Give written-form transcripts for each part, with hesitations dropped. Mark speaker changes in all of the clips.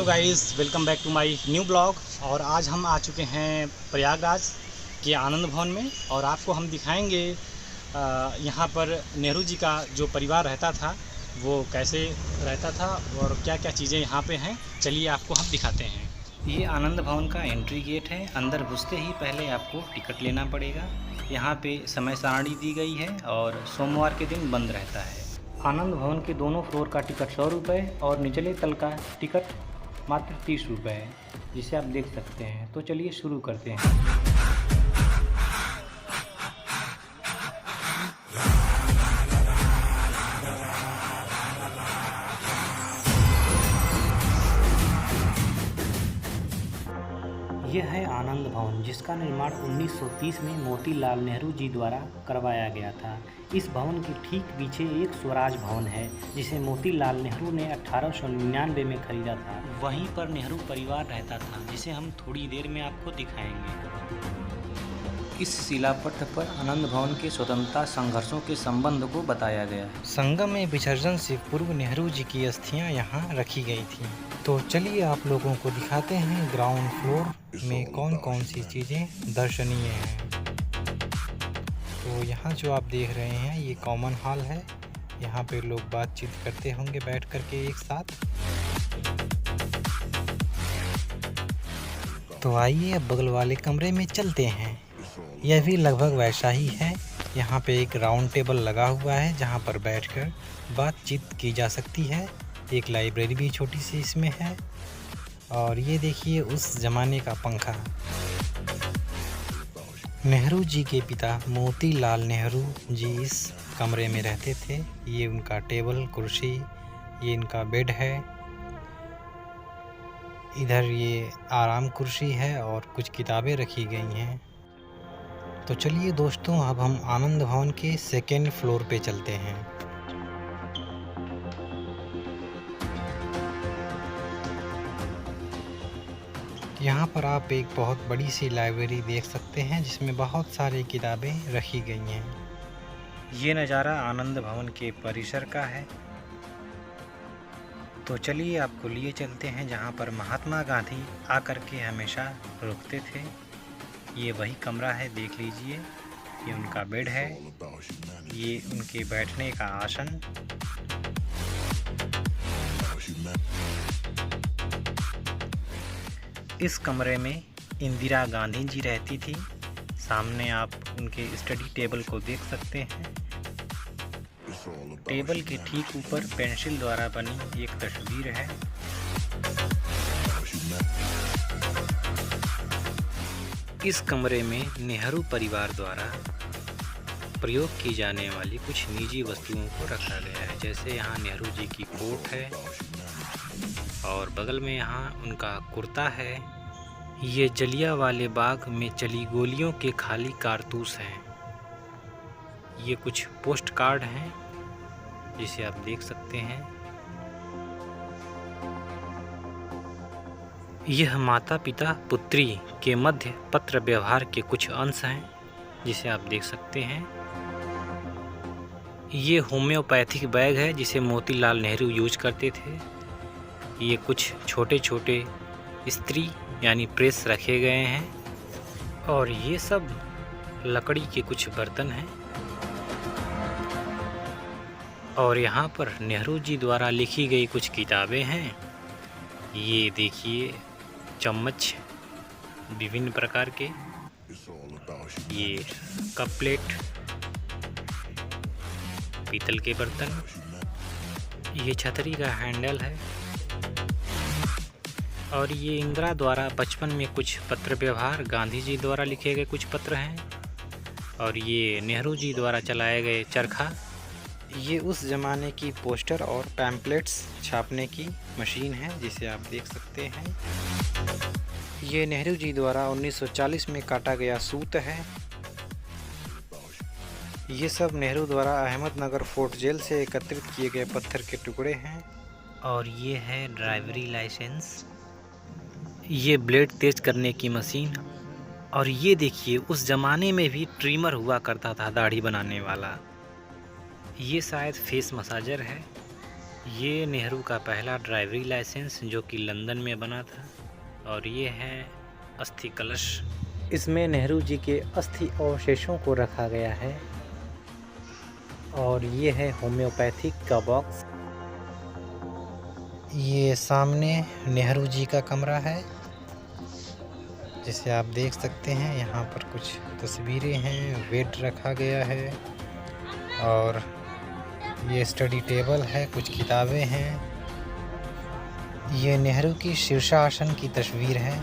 Speaker 1: Hello guys, welcome back to my new blog. और आज हम आ चुके हैं प्रयागराज के आनंद भवन में और आपको हम दिखाएंगे यहाँ पर नेहरू जी का जो परिवार रहता था वो कैसे रहता था और क्या क्या चीज़ें यहाँ पे हैं। चलिए आपको हम दिखाते हैं। ये आनंद भवन का एंट्री गेट है। अंदर घुसते ही पहले आपको टिकट लेना पड़ेगा। यहाँ पे समय सारणी दी गई है और सोमवार के दिन बंद रहता है। आनंद भवन के दोनों फ्लोर का टिकट 100 रुपये और निचले तल का टिकट मात्र 30 रुपये है, जिसे आप देख सकते हैं। तो चलिए शुरू करते हैं। यह है आनंद भवन, जिसका निर्माण 1930 में मोतीलाल नेहरू जी द्वारा करवाया गया था। इस भवन के ठीक पीछे एक स्वराज भवन है, जिसे मोतीलाल नेहरू ने 1899 में खरीदा था। वहीं पर नेहरू परिवार रहता था, जिसे हम थोड़ी देर में आपको दिखाएंगे। इस शिलापट पर आनंद भवन के स्वतंत्रता संघर्षों के संबंध को बताया गया है। संगम में विसर्जन से पूर्व नेहरू जी की अस्थियां यहाँ रखी गई थी। तो चलिए आप लोगों को दिखाते हैं ग्राउंड फ्लोर में कौन कौन सी चीज़ें दर्शनीय हैं। तो यहाँ जो आप देख रहे हैं ये कॉमन हॉल है। यहाँ पे लोग बातचीत करते होंगे बैठ करके एक साथ। तो आइए अब बगल वाले कमरे में चलते हैं। यह भी लगभग वैसा ही है। यहाँ पे एक राउंड टेबल लगा हुआ है जहाँ पर बैठकर बातचीत की जा सकती है। एक लाइब्रेरी भी छोटी सी इसमें है। और ये देखिए उस ज़माने का पंखा। नेहरू जी के पिता मोतीलाल नेहरू जी इस कमरे में रहते थे। ये उनका टेबल कुर्सी, ये इनका बेड है। इधर ये आराम कुर्सी है और कुछ किताबें रखी गई हैं। तो चलिए दोस्तों, अब हम आनंद भवन के सेकेंड फ्लोर पे चलते हैं। यहाँ पर आप एक बहुत बड़ी सी लाइब्रेरी देख सकते हैं, जिसमें बहुत सारी किताबें रखी गई हैं। ये नज़ारा आनंद भवन के परिसर का है। तो चलिए आपको लिए चलते हैं जहाँ पर महात्मा गांधी आकर के हमेशा रुकते थे। ये वही कमरा है, देख लीजिए। ये उनका बेड है, ये उनके बैठने का आसन। इस कमरे में इंदिरा गांधी जी रहती थी। सामने आप उनके स्टडी टेबल को देख सकते हैं। टेबल के ठीक ऊपर पेंसिल द्वारा बनी एक तस्वीर है। इस कमरे में नेहरू परिवार द्वारा प्रयोग की जाने वाली कुछ निजी वस्तुओं को रखा गया है। जैसे यहाँ नेहरू जी की कोट है और बगल में यहाँ उनका कुर्ता है। ये जलियांवाले बाग में चली गोलियों के खाली कारतूस हैं। ये कुछ पोस्ट कार्ड हैं जिसे आप देख सकते हैं। यह माता पिता पुत्री के मध्य पत्र व्यवहार के कुछ अंश हैं जिसे आप देख सकते हैं। ये होम्योपैथिक बैग है जिसे मोतीलाल नेहरू यूज करते थे। ये कुछ छोटे छोटे इस्त्री यानी प्रेस रखे गए हैं और ये सब लकड़ी के कुछ बर्तन हैं। और यहाँ पर नेहरू जी द्वारा लिखी गई कुछ किताबें हैं। ये देखिए चम्मच विभिन्न प्रकार के, ये कप प्लेट, पीतल के बर्तन, ये छतरी का हैंडल है। और ये इंदिरा द्वारा बचपन में कुछ पत्र व्यवहार, गांधी जी द्वारा लिखे गए कुछ पत्र हैं। और ये नेहरू जी द्वारा चलाए गए चरखा। ये उस ज़माने की पोस्टर और पैम्पलेट्स छापने की मशीन है जिसे आप देख सकते हैं। ये नेहरू जी द्वारा 1940 में काटा गया सूत है। ये सब नेहरू द्वारा अहमदनगर फोर्ट जेल से एकत्रित किए गए पत्थर के टुकड़े हैं। और ये है ड्राइवरी लाइसेंस। ये ब्लेड तेज करने की मशीन। और ये देखिए उस ज़माने में भी ट्रिमर हुआ करता था दाढ़ी बनाने वाला। ये शायद फेस मसाजर है। ये नेहरू का पहला ड्राइवरी लाइसेंस जो कि लंदन में बना था। और ये है अस्थि कलश। इसमें नेहरू जी के अस्थि अवशेषों को रखा गया है। और ये है होम्योपैथिक का बॉक्स। ये सामने नेहरू जी का कमरा है, जिसे आप देख सकते हैं। यहाँ पर कुछ तस्वीरें हैं, बेड रखा गया है और ये स्टडी टेबल है, कुछ किताबें हैं। ये नेहरू की शीर्षासन की तस्वीर है।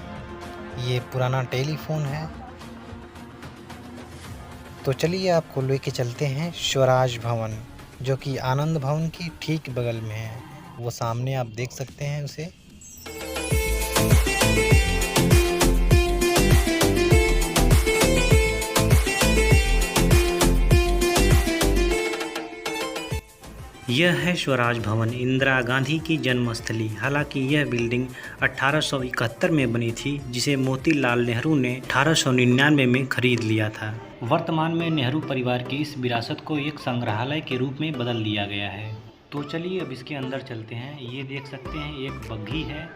Speaker 1: ये पुराना टेलीफोन है। तो चलिए आपको लेके चलते हैं स्वराज भवन, जो कि आनंद भवन की ठीक बगल में है। वो सामने आप देख सकते हैं उसे। यह है स्वराज भवन, इंदिरा गांधी की जन्मस्थली। हालांकि यह बिल्डिंग 1871 में बनी थी, जिसे मोतीलाल नेहरू ने 1899 में खरीद लिया था। वर्तमान में नेहरू परिवार की इस विरासत को एक संग्रहालय के रूप में बदल दिया गया है। तो चलिए अब इसके अंदर चलते हैं। ये देख सकते हैं एक बग्घी है।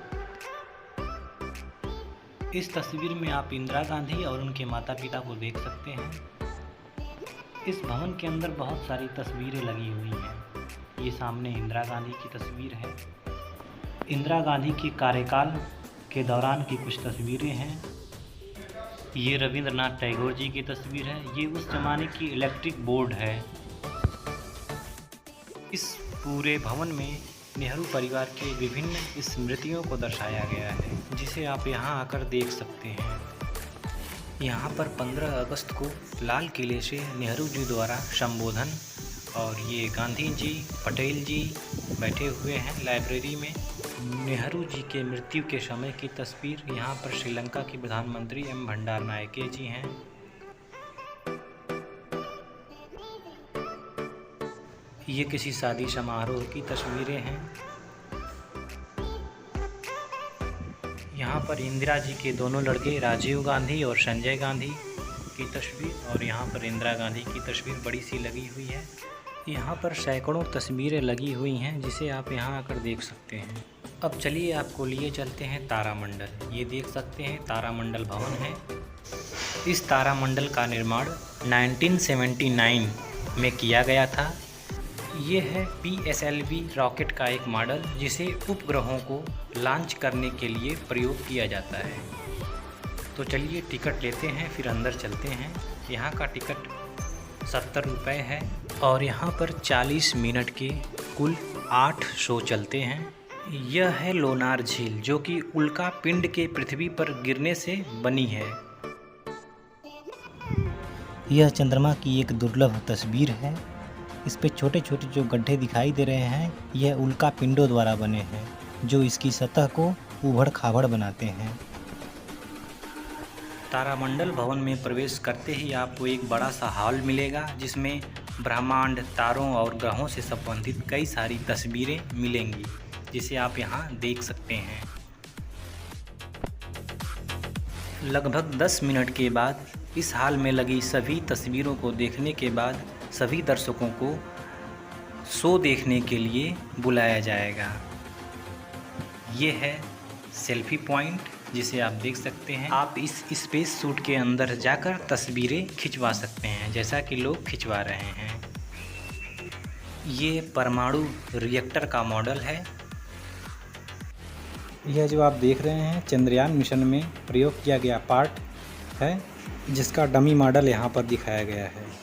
Speaker 1: इस तस्वीर में आप इंदिरा गांधी और उनके माता पिता को देख सकते हैं। इस भवन के अंदर बहुत सारी तस्वीरें लगी हुई हैं। ये सामने इंदिरा गांधी की तस्वीर है। इंदिरा गांधी के कार्यकाल के दौरान की कुछ तस्वीरें हैं। ये रविंद्रनाथ टैगोर जी की तस्वीर है। ये उस जमाने की इलेक्ट्रिक बोर्ड है। इस पूरे भवन में नेहरू परिवार के विभिन्न स्मृतियों को दर्शाया गया है, जिसे आप यहाँ आकर देख सकते हैं। यहाँ पर 15 अगस्त को लाल किले से नेहरू जी द्वारा संबोधन, और ये गांधी जी, पटेल जी बैठे हुए हैं लाइब्रेरी में। नेहरू जी के मृत्यु के समय की तस्वीर। यहाँ पर श्रीलंका के प्रधानमंत्री एम भंडार नायके जी हैं। ये किसी शादी समारोह की तस्वीरें हैं। यहाँ पर इंदिरा जी के दोनों लड़के राजीव गांधी और संजय गांधी की तस्वीर, और यहाँ पर इंदिरा गांधी की तस्वीर बड़ी सी लगी हुई है। यहाँ पर सैकड़ों तस्वीरें लगी हुई हैं, जिसे आप यहाँ आकर देख सकते हैं। अब चलिए आपको लिए चलते हैं तारामंडल। ये देख सकते हैं तारामंडल भवन है। इस तारामंडल का निर्माण 1979 में किया गया था। ये है PSLV रॉकेट का एक मॉडल, जिसे उपग्रहों को लॉन्च करने के लिए प्रयोग किया जाता है। तो चलिए टिकट लेते हैं, फिर अंदर चलते हैं। यहाँ का टिकट 70 रुपये है और यहाँ पर 40 मिनट के कुल 8 शो चलते हैं। यह है लोनार झील, जो कि उल्का पिंड के पृथ्वी पर गिरने से बनी है। यह चंद्रमा की एक दुर्लभ तस्वीर है। इस पे छोटे छोटे जो गड्ढे दिखाई दे रहे हैं, यह उल्का पिंडों द्वारा बने हैं, जो इसकी सतह को उबड़ खाबड़ बनाते हैं। तारामंडल भवन में प्रवेश करते ही आपको एक बड़ा सा हॉल मिलेगा, जिसमें ब्रह्मांड, तारों और ग्रहों से संबंधित कई सारी तस्वीरें मिलेंगी, जिसे आप यहाँ देख सकते हैं। लगभग 10 मिनट के बाद इस हॉल में लगी सभी तस्वीरों को देखने के बाद सभी दर्शकों को शो देखने के लिए बुलाया जाएगा। ये है सेल्फी पॉइंट, जिसे आप देख सकते हैं। आप इस स्पेस सूट के अंदर जाकर तस्वीरें खिंचवा सकते हैं, जैसा कि लोग खिंचवा रहे हैं। ये परमाणु रिएक्टर का मॉडल है। यह जो आप देख रहे हैं चंद्रयान मिशन में प्रयोग किया गया पार्ट है, जिसका डमी मॉडल यहाँ पर दिखाया गया है।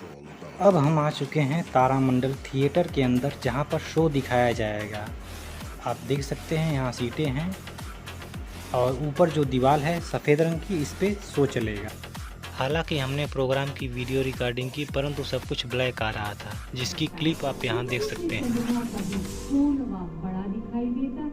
Speaker 1: अब हम आ चुके हैं तारामंडल थिएटर के अंदर, जहाँ पर शो दिखाया जाएगा। आप देख सकते हैं यहाँ सीटें हैं और ऊपर जो दीवार है सफ़ेद रंग की, इस पे शो चलेगा। हालांकि हमने प्रोग्राम की वीडियो रिकॉर्डिंग की, परंतु सब कुछ ब्लैक आ रहा था, जिसकी क्लिप आप यहाँ देख सकते हैं।
Speaker 2: बड़ा दिखाई देता है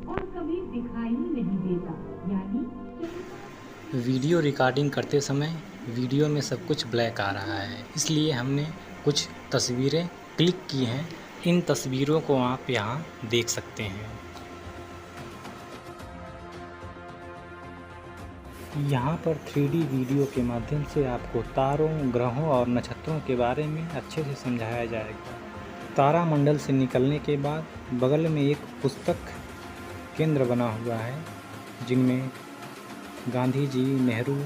Speaker 2: और कभी दिखाई नहीं देता, यानी
Speaker 1: वीडियो रिकॉर्डिंग करते समय वीडियो में सब कुछ ब्लैक आ रहा है, इसलिए हमने कुछ तस्वीरें क्लिक की हैं। इन तस्वीरों को आप यहाँ देख सकते हैं। यहाँ पर 3D वीडियो के माध्यम से आपको तारों, ग्रहों और नक्षत्रों के बारे में अच्छे से समझाया जाएगा।
Speaker 3: तारामंडल से निकलने के बाद बगल में एक पुस्तक केंद्र बना हुआ है, जिनमें गांधी जी, नेहरू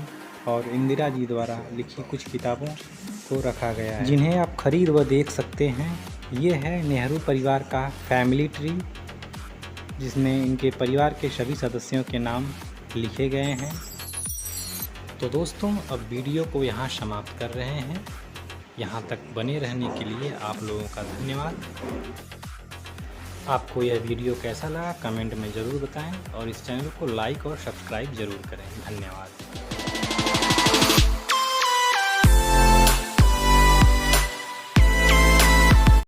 Speaker 3: और इंदिरा जी द्वारा लिखी कुछ किताबों को रखा गया है, जिन्हें आप खरीद व देख सकते हैं। ये है नेहरू परिवार का फैमिली ट्री, जिसमें इनके परिवार के सभी सदस्यों के नाम लिखे गए हैं। तो दोस्तों, अब वीडियो को यहाँ समाप्त कर रहे हैं। यहाँ तक बने रहने के लिए आप लोगों का धन्यवाद। आपको यह वीडियो कैसा लगा कमेंट में ज़रूर बताएं और इस चैनल को लाइक और सब्सक्राइब ज़रूर करें। धन्यवाद।